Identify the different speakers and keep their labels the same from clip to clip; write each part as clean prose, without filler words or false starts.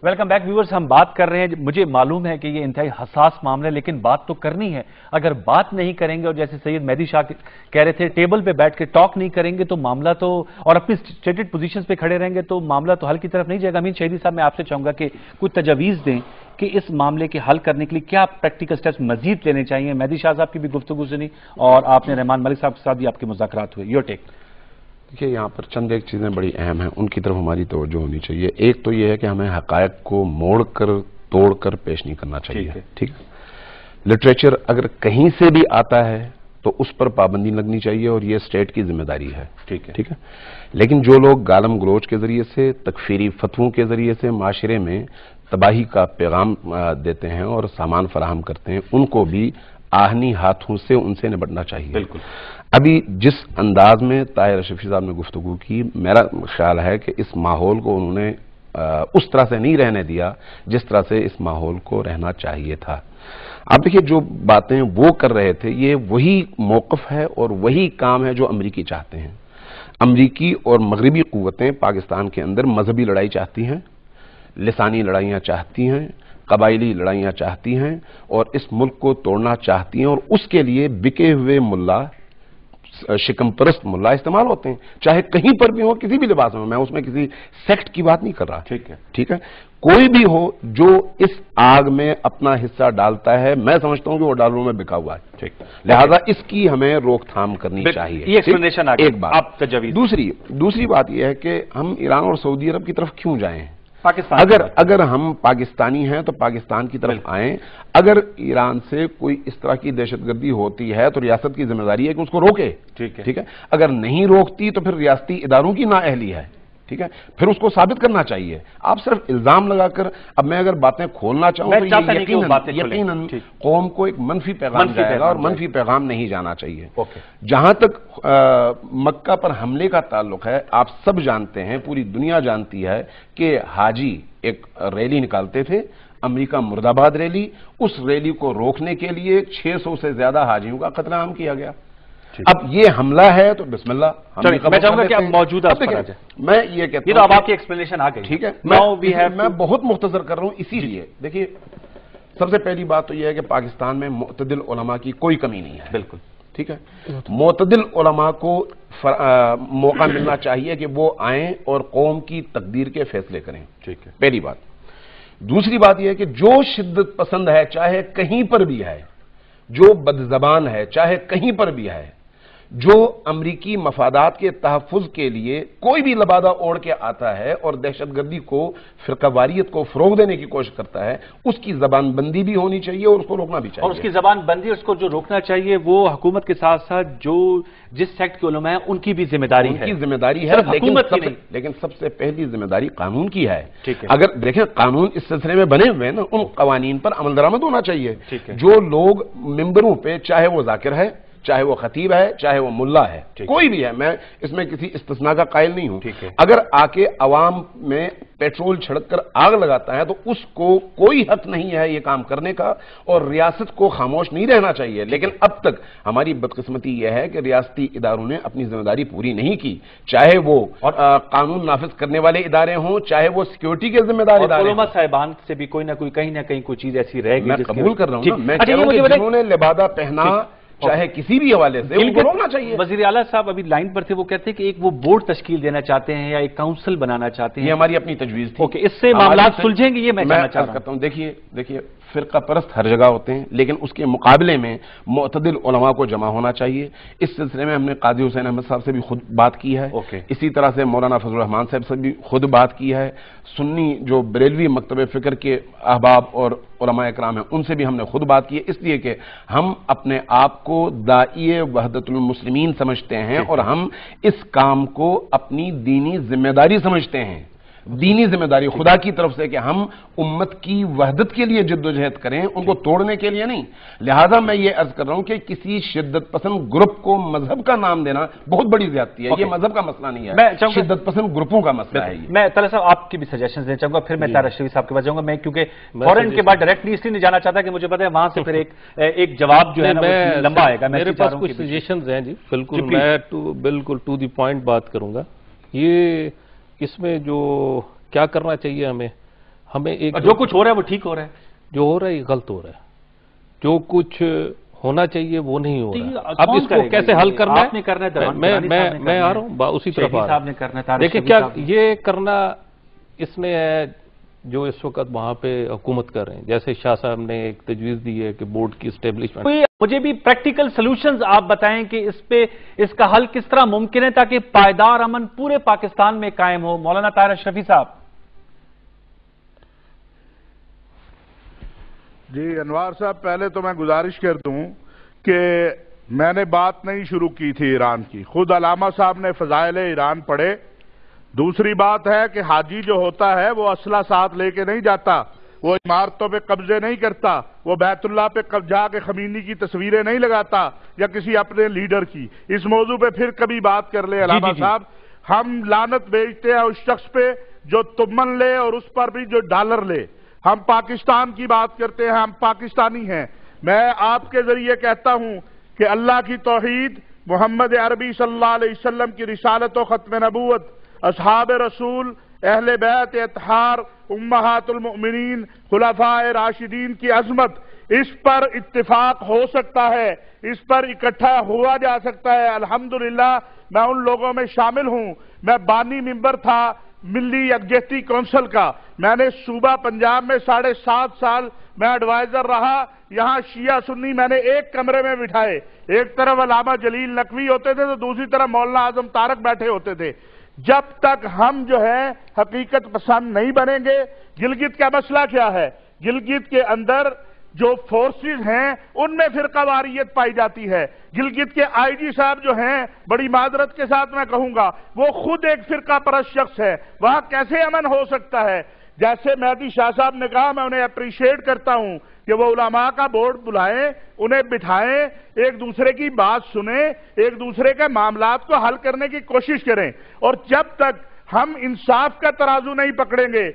Speaker 1: Welcome back viewers. हम बात कर रहे हैं, मुझे मालूम है कि ये इंतहाई हसास मामला है, लेकिन बात तो करनी है। अगर बात नहीं करेंगे और जैसे सैयद मेहदी शाह कह रहे थे, टेबल पे बैठ के टॉक नहीं करेंगे तो मामला तो, और अपनी स्टेटेड पोजीशंस पे खड़े रहेंगे तो मामला तो हल की तरफ नहीं जाएगा। अमीन शहीदी साहब, मैं आपसे चाहूंगा कि कुछ तजावीज़ दें कि इस मामले के हल करने के लिए क्या प्रैक्टिकल स्टेप्स मजीद लेने चाहिए। मेहदी शाह साहब की भी गुफ्तगू सुनी और आपने रहमान मलिक साहब के साथ भी आपके मुज़ाकरात हुए। Your take.
Speaker 2: देखिए, यहाँ पर चंद एक चीज़ें बड़ी अहम हैं, उनकी तरफ हमारी तवज्जो होनी चाहिए। एक तो ये है कि हमें हक़ायक़ को मोड़ कर तोड़ कर पेश नहीं करना चाहिए। ठीक है, लिटरेचर अगर कहीं से भी आता है तो उस पर पाबंदी लगनी चाहिए और ये स्टेट की जिम्मेदारी है। ठीक है। लेकिन जो लोग गालम गलोच के जरिए से, तकफीरी फतवों के जरिए से माशरे में तबाही का पैगाम देते हैं और सामान फराहम करते हैं, उनको भी आहनी हाथों से उनसे निपटना चाहिए।
Speaker 1: बिल्कुल।
Speaker 2: अभी जिस अंदाज में ताहिर अशरफी साहब ने गुफ्तगू की, मेरा ख्याल है कि इस माहौल को उन्होंने उस तरह से नहीं रहने दिया जिस तरह से इस माहौल को रहना चाहिए था। आप देखिए, जो बातें वो कर रहे थे, ये वही मौक़िफ़ है और वही काम है जो अमरीकी चाहते हैं। अमरीकी और मगरबी क़ुव्वतें पाकिस्तान के अंदर मजहबी लड़ाई चाहती हैं, लिसानी लड़ाइयाँ चाहती हैं, कबायली लड़ाइयाँ चाहती हैं और इस मुल्क को तोड़ना चाहती हैं, और उसके लिए बिके हुए मुल्ला, शिकम परस्त मुल्ला इस्तेमाल होते हैं, चाहे कहीं पर भी हो, किसी भी लिबास में। मैं उसमें किसी सेक्ट की बात नहीं कर रहा। ठीक है, कोई भी हो जो इस आग में अपना हिस्सा डालता है, मैं समझता हूं कि वो डालों में बिका हुआ है। ठीक, लिहाजा इसकी हमें रोकथाम करनी चाहिए।
Speaker 1: ये एक्सप्लेनेशन आ गई।
Speaker 2: एक बात।
Speaker 1: आप तजवीज़।
Speaker 2: दूसरी बात यह है कि हम ईरान और सऊदी अरब की तरफ क्यों जाएं?
Speaker 1: पाकिस्तान
Speaker 2: अगर हम पाकिस्तानी हैं तो पाकिस्तान की तरफ आएं। अगर ईरान से कोई इस तरह की दहशतगर्दी होती है तो रियासत की जिम्मेदारी है कि उसको रोके। ठीक है। अगर नहीं रोकती तो फिर रियासती इदारों की नाअहली है। ठीक है, फिर उसको साबित करना चाहिए। आप सिर्फ इल्जाम लगाकर, अब मैं अगर बातें खोलना चाहूं तो ये यकीनन कौम को एक मनफी पैगाम जाएगा और मनफी पैगाम नहीं जाना चाहिए। जहां तक मक्का पर हमले का ताल्लुक है, आप सब जानते हैं, पूरी दुनिया जानती है कि हाजी एक रैली निकालते थे, अमेरिका मुर्दाबाद रैली। उस रैली को रोकने के लिए 600 से ज्यादा हाजियों का कत्लेआम किया गया। अब ये हमला है तो बिस्मिल्लाह।
Speaker 1: मैं चाहूंगा कि आप मौजूदा
Speaker 2: मैं ये कहता हूं,
Speaker 1: ये तो अब आपकी एक्सप्लेनेशन आ गई।
Speaker 2: ठीक है, मैं बहुत मुख्तसर कर रहा हूं। इसीलिए देखिए, सबसे पहली बात तो यह है कि पाकिस्तान में मुअतदिल उलमा की कोई कमी नहीं है।
Speaker 1: बिल्कुल।
Speaker 2: ठीक है, मुअतदिल उलमा को मौका मिलना चाहिए कि वो आएं और कौम की तकदीर के फैसले करें। ठीक है, पहली बात। दूसरी बात यह है कि जो शिद्दत पसंद है, चाहे कहीं पर भी है, जो बदजबान है, चाहे कहीं पर भी है, जो अमरीकी मफादात के तहफ़्फ़ुज़ के लिए कोई भी लबादा ओढ़ के आता है और दहशतगर्दी को, फिरकावारियत को फ़रोग़ देने की कोशिश करता है, उसकी ज़बान बंदी भी होनी चाहिए और उसको रोकना भी चाहिए।
Speaker 1: और उसकी ज़बान बंदी, उसको जो रोकना चाहिए वो हुकूमत के साथ साथ जो जिस सेक्ट के उलमा है उनकी भी जिम्मेदारी है।
Speaker 2: उनकी जिम्मेदारी है, लेकिन सबसे पहली जिम्मेदारी कानून की है। अगर देखें, कानून इस सिलसिले में बने हुए हैं ना, उन कवानीन पर अमल दरामद होना चाहिए। जो लोग मिंबरों पे, चाहे वो जाकिर है, चाहे वो खतीब है, चाहे वो मुल्ला है, कोई भी है, मैं इसमें किसी इस्तिस्ना का कायल नहीं हूं, अगर आके अवाम में पेट्रोल छिड़क कर आग लगाता है तो उसको कोई हक नहीं है ये काम करने का, और रियासत को खामोश नहीं रहना चाहिए। लेकिन अब तक हमारी बदकिस्मती यह है कि रियासती इदारों ने अपनी जिम्मेदारी पूरी नहीं की, चाहे वो कानून नाफिज करने वाले इदारे हों, चाहे वो सिक्योरिटी के जिम्मेदार इदारे।
Speaker 1: उलमा साहिबान से भी कोई ना कोई, कहीं ना कहीं कोई चीज ऐसी रह गई।
Speaker 2: मैं कबूल कर रहा हूं ना, मैं कह रहा हूं कि जिन्होंने लिबादा पहना, चाहे किसी भी हवाले से, उनको रोकना चाहिए।
Speaker 1: वज़ीर आला साहब अभी लाइन पर थे, वो कहते हैं कि एक वो बोर्ड तश्कील देना चाहते हैं या एक काउंसिल बनाना चाहते हैं।
Speaker 2: ये हमारी अपनी तजवीज़ थी।
Speaker 1: ओके, इससे मामला सुलझेंगे, ये मैं जानना चाह रहा हूं।
Speaker 2: देखिए, फिरका परस्त हर जगह होते हैं, लेकिन उसके मुकाबले में मुअतदिल उलमा को जमा होना चाहिए। इस सिलसिले में हमने काजी हुसैन अहमद साहब से भी खुद बात की है। इसी तरह से मौलाना फजल रहमान साहब से भी खुद बात की है। सुन्नी जो बरेलवी मकतब फ़िक्र के अहबाब और उलमा इकराम हैं, उनसे भी हमने खुद बात की है, इसलिए कि हम अपने आप को दाइए वहदतुल मुस्लिमीन समझते हैं और हम इस काम को अपनी दीनी जिम्मेदारी समझते हैं। दीनी जिम्मेदारी खुदा की तरफ से कि हम उम्मत की वहदत के लिए जद्दोजहद करें, उनको तोड़ने के लिए नहीं। लिहाजा मैं ये अर्ज कर रहा हूं कि किसी शिद्दत पसंद ग्रुप को मजहब का नाम देना बहुत बड़ी ज्यादती है। ये मजहब का मसला नहीं है, शिद्दत पसंद ग्रुपों का मसला है।
Speaker 1: मैं ताहिर साहब आपकी भी सजेशन देना चाहूंगा, फिर मैं ताहिर अशरफी साहब के पास जाऊंगा। मैं क्योंकि फौरन के बाद डायरेक्टली इसलिए नहीं जाना चाहता कि मुझे पता है वहां से फिर एक जवाब जो है ना लंबा आएगा।
Speaker 3: मेरे पास कुछ सजेशन हैं जी, बिल्कुल मैं बिल्कुल टू द पॉइंट बात करूंगा। ये इसमें जो क्या करना चाहिए, ہمیں ایک
Speaker 1: جو کچھ ہو رہا ہے وہ ٹھیک ہو رہا ہے،
Speaker 3: جو ہو رہا ہے یہ غلط ہو رہا ہے، جو کچھ ہونا چاہیے وہ نہیں ہو رہا ہے۔ اب اس کو کیسے حل کرنا ہے؟
Speaker 1: آپ نے کرنا ہے،
Speaker 3: میں آ رہا ہوں اسی طرف آ رہا
Speaker 1: صاحب نے کرنا ہے،
Speaker 3: ہوں۔ دیکھیں کیا یہ کرنا اس نے ہے جو اس وقت وہاں پہ حکومت کر رہے ہیں، جیسے شاہ صاحب نے ایک تجویز دی ہے کہ بورڈ کی اسٹیبلشمنٹ۔
Speaker 1: مجھے بھی پریکٹیکل سلوشنز آپ بتائیں کہ اس کا حل کس طرح ممکن ہے تاکہ پائیدار امن پورے پاکستان میں قائم ہو۔ مولانا طاہر اشرفی صاحب۔
Speaker 4: جی انوار صاحب، پہلے تو میں گزارش کر دوں کہ میں نے بات نہیں شروع کی تھی ایران کی، خود علامہ صاحب نے فضائل ایران پڑھے۔ دوسری بات ہے کہ حاجی جو ہوتا ہے وہ اسلحہ ساتھ لے کے نہیں جاتا، وہ عمارتوں پہ قبضے نہیں کرتا، وہ بیت اللہ پہ جا کے خمینی کی تصویریں نہیں لگاتا یا کسی اپنے لیڈر کی۔ اس موضوع پہ پھر کبھی بات کر لے علامہ صاحب۔ ہم لعنت بھیجتے ہیں اس شخص پہ جو تمن لے اور اس پر بھی جو ڈالر لے۔ ہم پاکستان کی بات کرتے ہیں، ہم پاکستانی ہیں۔ میں آپ کے ذریعے کہتا ہوں کہ اللہ کی توحید، محمد عربی صلی اللہ علیہ وسلم کی رسالت و ختم نبوت، اصحاب رسول، اہل بیت اطہار، امہات المؤمنین، خلفاء راشدین کی عظمت، اس پر اتفاق ہو سکتا ہے، اس پر اکٹھا ہوا جا سکتا ہے۔ الحمدللہ میں ان لوگوں میں شامل ہوں۔ میں بانی ممبر تھا ملی یکجہتی کونسل کا، میں نے صوبہ پنجاب میں 7.5 سال میں ایڈوائزر رہا۔ یہاں شیعہ سنی میں نے ایک کمرے میں بٹھائے، ایک طرف علامہ جلیل نقوی ہوتے تھے تو دوسری طرف مولانا اعظم طارق بیٹھے ہوتے تھے۔ جب تک ہم جو ہے حقیقت پسند نہیں بنیں گے۔ گلگت کا مسئلہ کیا ہے؟ گلگت کے اندر جو فورسز ہیں ان میں فرقہ واریت پائی جاتی ہے۔ گلگت کے آئی جی صاحب جو ہیں، بڑی معذرت کے ساتھ میں کہوں گا، وہ خود ایک فرقہ پرست شخص ہے۔ وہاں کیسے امن ہو سکتا ہے؟ جیسے مہدی شاہ صاحب نے کہا، میں انہیں اپریشیٹ کرتا ہوں کہ وہ علماء کا بورڈ بلائیں، انہیں بٹھائیں، ایک دوسرے کی بات سنیں، ایک دوسرے کے معاملات کو حل کرنے کی کوشش کریں۔ اور جب تک ہم انصاف کا ترازو نہیں پکڑیں گے،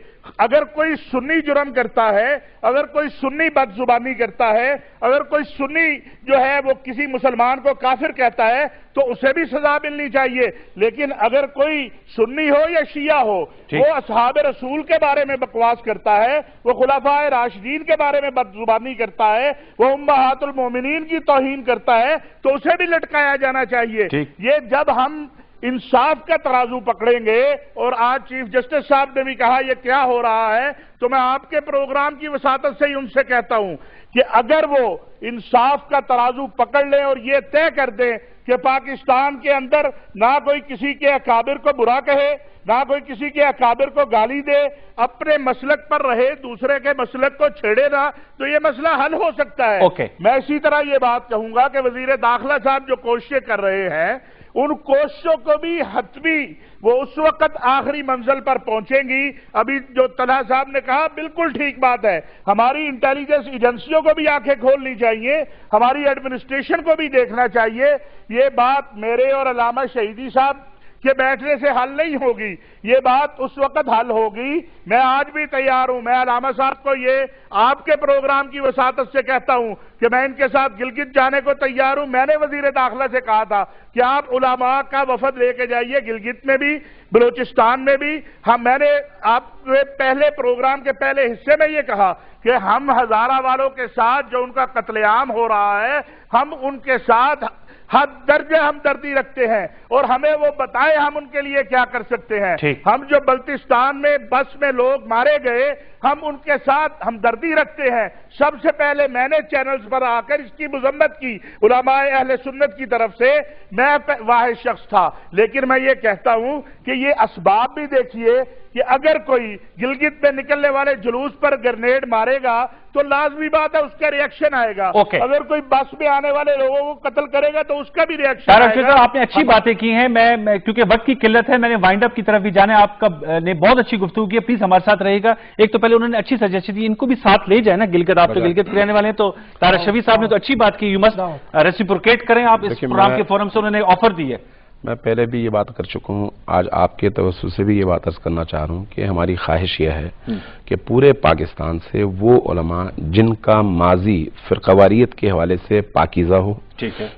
Speaker 4: اگر کوئی سنی جرم کرتا ہے، اگر کوئی سنی بد زبانی کرتا ہے، اگر کوئی سنی جو ہے وہ کسی مسلمان کو کافر کہتا ہے تو اسے بھی سزا ملنی چاہیے۔ لیکن اگر کوئی سنی ہو یا شیعہ ہو، وہ اصحاب رسول کے بارے میں بکواس کرتا ہے، وہ خلفاء راشدین کے بارے میں بد زبانی کرتا ہے، وہ امہات المومنین کی توہین کرتا ہے تو اسے بھی لٹکایا جانا چاہیے۔ یہ جب ہم انصاف کا ترازو پکڑیں گے، اور آج چیف جسٹس صاحب نے بھی کہا یہ کیا ہو رہا ہے، تو میں آپ کے پروگرام کی وساطت سے ہی ان سے کہتا ہوں کہ اگر وہ انصاف کا ترازو پکڑ لیں اور یہ طے کر دیں کہ پاکستان کے اندر نہ کوئی کسی کے اکابر کو برا کہے، نہ کوئی کسی کے اکابر کو گالی دے، اپنے مسلک پر رہے، دوسرے کے مسلک کو چھیڑے نہ، تو یہ مسئلہ حل ہو سکتا ہے۔ میں اسی طرح یہ بات کہوں گا کہ وزیر داخلہ صاحب جو کوششیں کر رہے ہیں، ان کوششوں کو بھی حتمی وہ اس وقت آخری منزل پر پہنچیں گی۔ ابھی جو طلحہ صاحب نے کہا بالکل ٹھیک بات ہے، ہماری انٹیلیجنس ایجنسیوں کو بھی آنکھیں کھولنی چاہیے، ہماری ایڈمنسٹریشن کو بھی دیکھنا چاہیے۔ یہ بات میرے اور علامہ شہیدی صاحب کے بیٹھنے سے حل نہیں ہوگی، یہ بات اس وقت حل ہوگی۔ میں آج بھی تیار ہوں، میں علامہ صاحب کو یہ آپ کے پروگرام کی وساطت سے کہتا ہوں کہ میں ان کے ساتھ گلگت جانے کو تیار ہوں۔ میں نے وزیر داخلہ سے کہا تھا کہ آپ علماء کا وفد لے کے جائیے گلگت میں بھی، بلوچستان میں بھی۔ میں نے آپ کے پہلے پروگرام کے پہلے حصے میں یہ کہا کہ ہم ہزارہ والوں کے ساتھ جو ان کا قتل عام ہو رہا ہے، ہم ان کے ساتھ حد درجہ ہمدردی رکھتے ہیں، اور ہمیں وہ بتائیں ہم ان کے لیے کیا کر سکتے ہیں۔ ہم جو بلتستان میں بس میں لوگ مارے گئے، ہم ان کے ساتھ ہمدردی رکھتے ہیں۔ سب سے پہلے میں نے چینلز پر آ کر اس کی مذمت کی، علماء اہل سنت کی طرف سے میں واحد شخص تھا۔ لیکن میں یہ کہتا ہوں کہ یہ اسباب بھی دیکھیے کہ اگر کوئی گلگت میں نکلنے والے جلوس پر گرنیڈ مارے گا تو لازمی بات ہے اس کا ریئیکشن آئے گا۔ اگر کوئی بس میں آنے والے لوگوں کو قتل کرے گا تو اس کا بھی ریئیکشن آئے گا۔
Speaker 1: آپ نے اچھی باتیں کی ہیں، میں کیونکہ وقت کی قلت ہے، میں نے وائنڈ اپ کی طرف بھی جانا ہے۔ آپ کا نے بہت اچھی گفتگو کی ہے، پلیز ہمارے ساتھ رہے گا۔ ایک تو پہلے انہوں نے اچھی سجیشن دی، ان کو بھی ساتھ لے جائیں نا گلگت، آپ تو گلگت کے رہنے والے ہیں، تو طاہر اشرفی صاحب نے تو اچھی بات کی، یو مسٹ ریسیپروکیٹ کریں آپ اس پروگرام کے فورم سے، انہوں نے آفر دی ہے۔
Speaker 2: میں پہلے بھی یہ بات کر چکا ہوں، آج آپ کے توسط سے بھی یہ بات عرض کرنا چاہ رہا ہوں کہ ہماری خواہش یہ ہے کہ پورے پاکستان سے وہ علماء جن کا ماضی فرقواریت کے حوالے سے پاکیزہ ہو،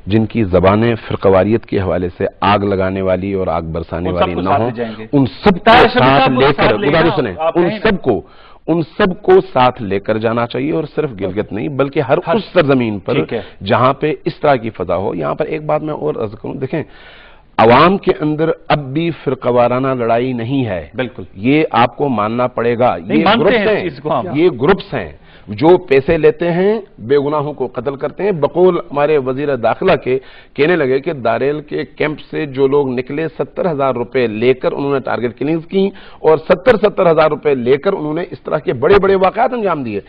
Speaker 2: جن کی زبانیں فرقواریت کے حوالے سے آگ لگانے والی اور آگ برسانے والی نہ ہوں، ان سب کو ساتھ لے کر، ان سب کو उन सबको साथ लेकर जाना चाहिए, और सिर्फ गिलगित नहीं बल्कि हर उस सरजमीन पर जहां पे इस तरह की फजा हो। यहां पर एक बात मैं और अर्ज करूं, देखें अवाम के अंदर अब भी फिरकावाराना लड़ाई नहीं है, बिल्कुल ये आपको मानना पड़ेगा। ये ग्रुप्स हैं जो पैसे लेते हैं, बेगुनाहों को कत्ल करते हैं। बकौल हमारे वजीर दाखिला के कहने लगे कि दारेल के कैंप से जो लोग निकले 70,000 रुपए लेकर उन्होंने टारगेट किलिंग्स की, और 70,000 रुपए लेकर उन्होंने इस तरह के बड़े बड़े वाकयात अंजाम दिए।